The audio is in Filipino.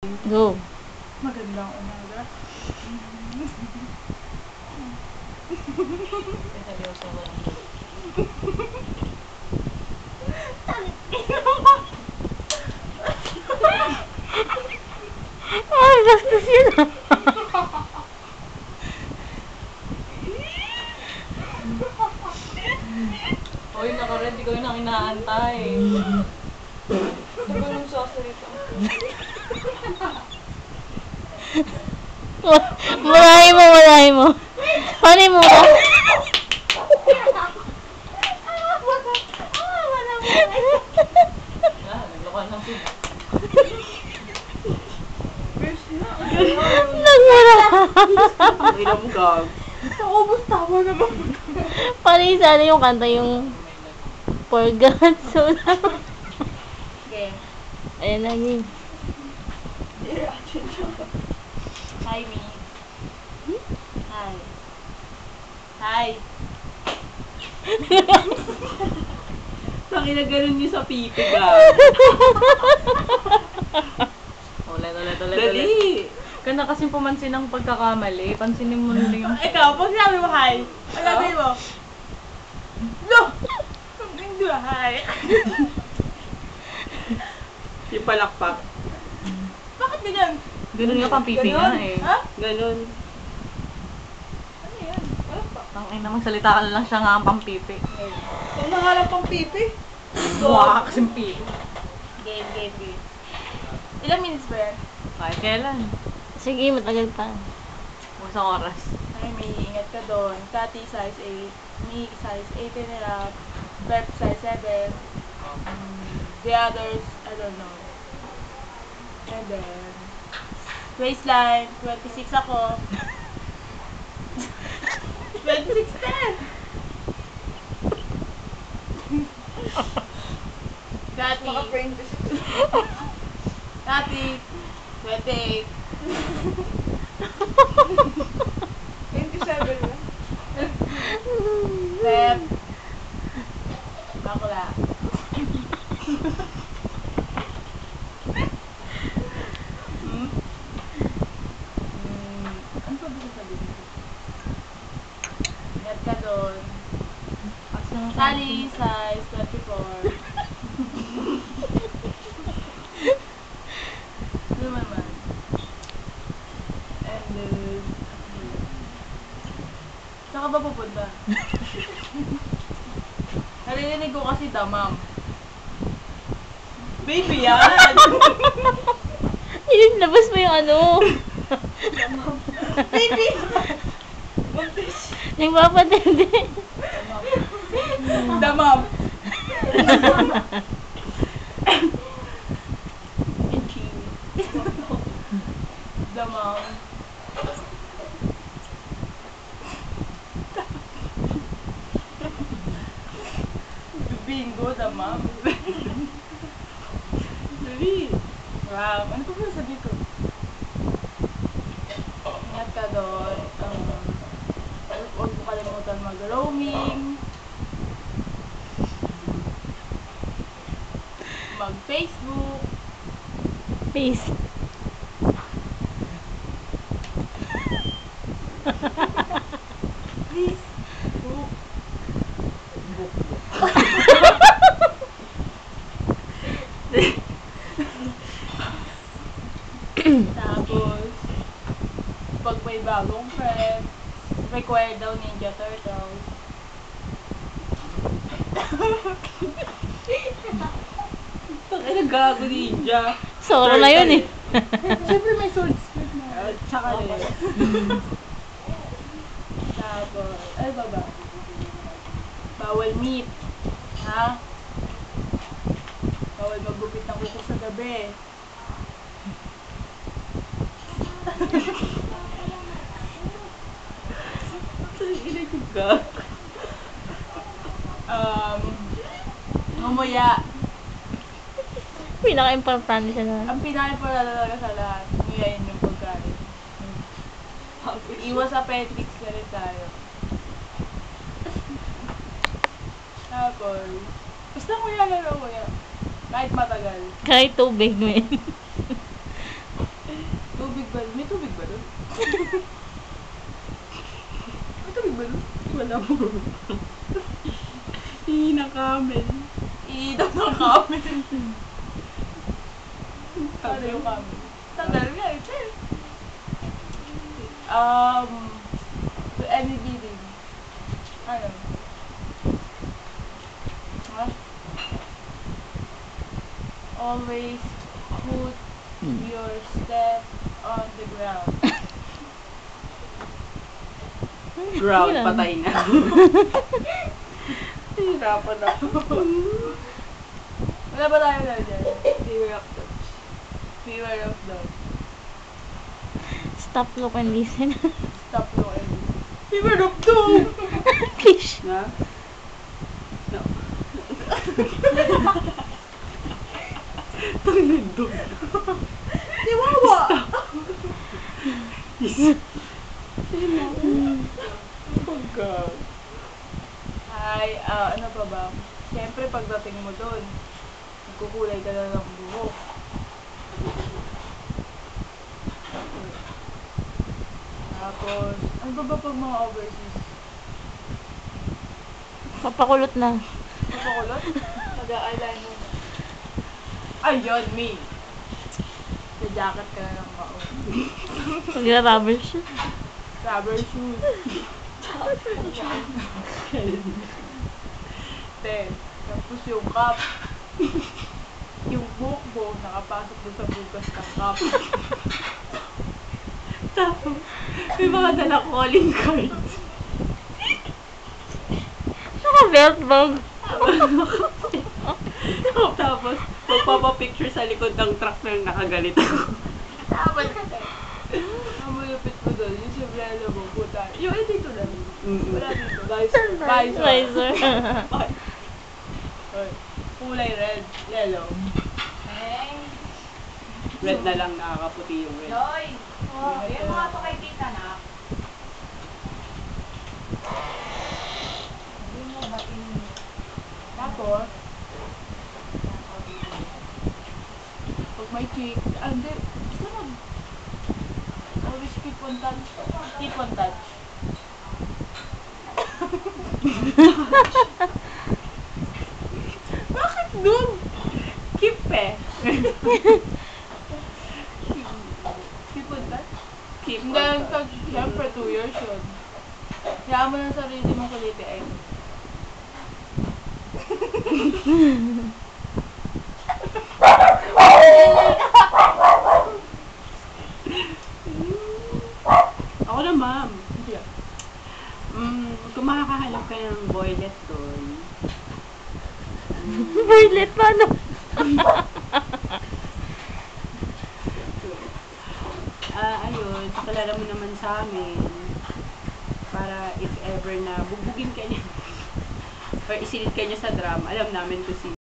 Go. Magandang umaga. Ay, gastos yun ah. Hoy, naka-red, ikaw yung inaantay. Ito ba nung sasalita? Murahin mo. Paano mo ba? Naglokan lang siya. Nagmura. Ilang gag. Naubos tawa na ba? Paano yung sana yung kanta yung For God so long. Okay. Ayan na yun. Hi, me. Hi. Hi. Tangina ganun niyo sa pipi ka. Ulit. Dali. Kana kasing pumansin ng pagkakamali. Pansinin mo na yung... Ikaw, pag sinabi mo hi, pag sinabi mo, no! Hindi ba hi? Yung palakpak. Bakit ganyan? Ganun nga pang pipi nga eh. Ha? Ganun. Ano yan? Palakpak. Tangina, magsalita ka na lang siya nga ang pang pipi. Kung nangalang pang pipi? Mukha ka kasing pipi. Game. Ilang minutes ba yan? Kahit kailan. Sige, matagal pa. Isang oras. Ay, may ingat ka doon. Kati size 8, me size 8 and a half, Pep size 7, the others, I don't know. And then, waistline, 26 ako. 26 Kati. Kati, 28. 27 ba? Pep. Bakla. Ano pa ba sabihin ko? Ingat ka doon. Sally, size 24. Ano naman? And then, saan ka ba pupunta? Narinig ko kasi damam. Baby yan! Labas mo yung ano. Baby! Nagpapatindi. Damam! Damam. Bingo, damam. Dali. Wow. Ano pa ba sabi ko? Ingat ka doon. Huwag mo kalimutan mag-roaming. Mag-Facebook. Peace. Please. Book. Tapos, pag may bagong friend, require daw Ninja Turtles. Ano gago ninja? Soro na yun eh. Siyempre may sword skirt na. Tsaka rin. Tapos, ano ba? Bawal meat. Ha? Bawal maggupit ng kuko sa gabi. Ngumuya. Pinaka-importante siya na. Ang pinaka-importante talaga sa lahat, nguyain yung pagkain. Iwas appendix na rin tayo. Tapos, basta nguya na lang nguya. Kahit matagal. Kahit tubig mo yun. Tubig ba? May tubig ba doon? May tubig ba doon? Wala mo. Hinakamin. Iidap ng kami. Ano yung kami? Tagal nga ito eh. Any bidding. Ano? Ha? Always put your step on the ground. Ground, Yun. patay na. Hirapan ako. Wala ba tayo na dyan? Beware of touch. Beware of dog. Stop, look, and listen. Stop look and listen. Beware of dog! Fish. Na? No. Tangindog. Chihuahua! Oh God. Ay, ano pa ba? Siyempre, pagdating mo doon, magkukulay ka na ng buhok. Tapos, ano ba pag mga overseas? Papakulot na. Mapakulot? Mag-eyeliner mo. Ayun, me! Sa jacket ka na ng maon. Magra-rubber shoe. Rubber shoes. Tapos yung cup. Yung buhok mo, nakapasok doon sa bukas ng cup. Tapos, may mga dala calling cards. Naka-belt bag. Tapos, magpapapicture sa likod ng truck na nakagalit ako. Tapos, ang malupit mo doon, yung sombrero mo, puta. Yung dito na. Wala dito. Visor. Visor. Oy, kulay red, yellow. Red na lang, nakakaputi yung red. Loy! Yung mga to kay tita na. Tapos, pag may chick, hindi, basta always keep on touch. Keep on touch. Bakit dun? Keep eh. Keep on touch? Keep Hindi, on pag, syempre, 2 years yun. Kaya mo ng sarili mong kulitiin. Ako na, ma'am. Hindi ah. Kung makakahanap ka ng boylet doon, Violet, paano? ayun, pakilala mo naman sa amin para if ever na bugbugin ka niya or isilid ka niya sa drum, alam namin kung sino.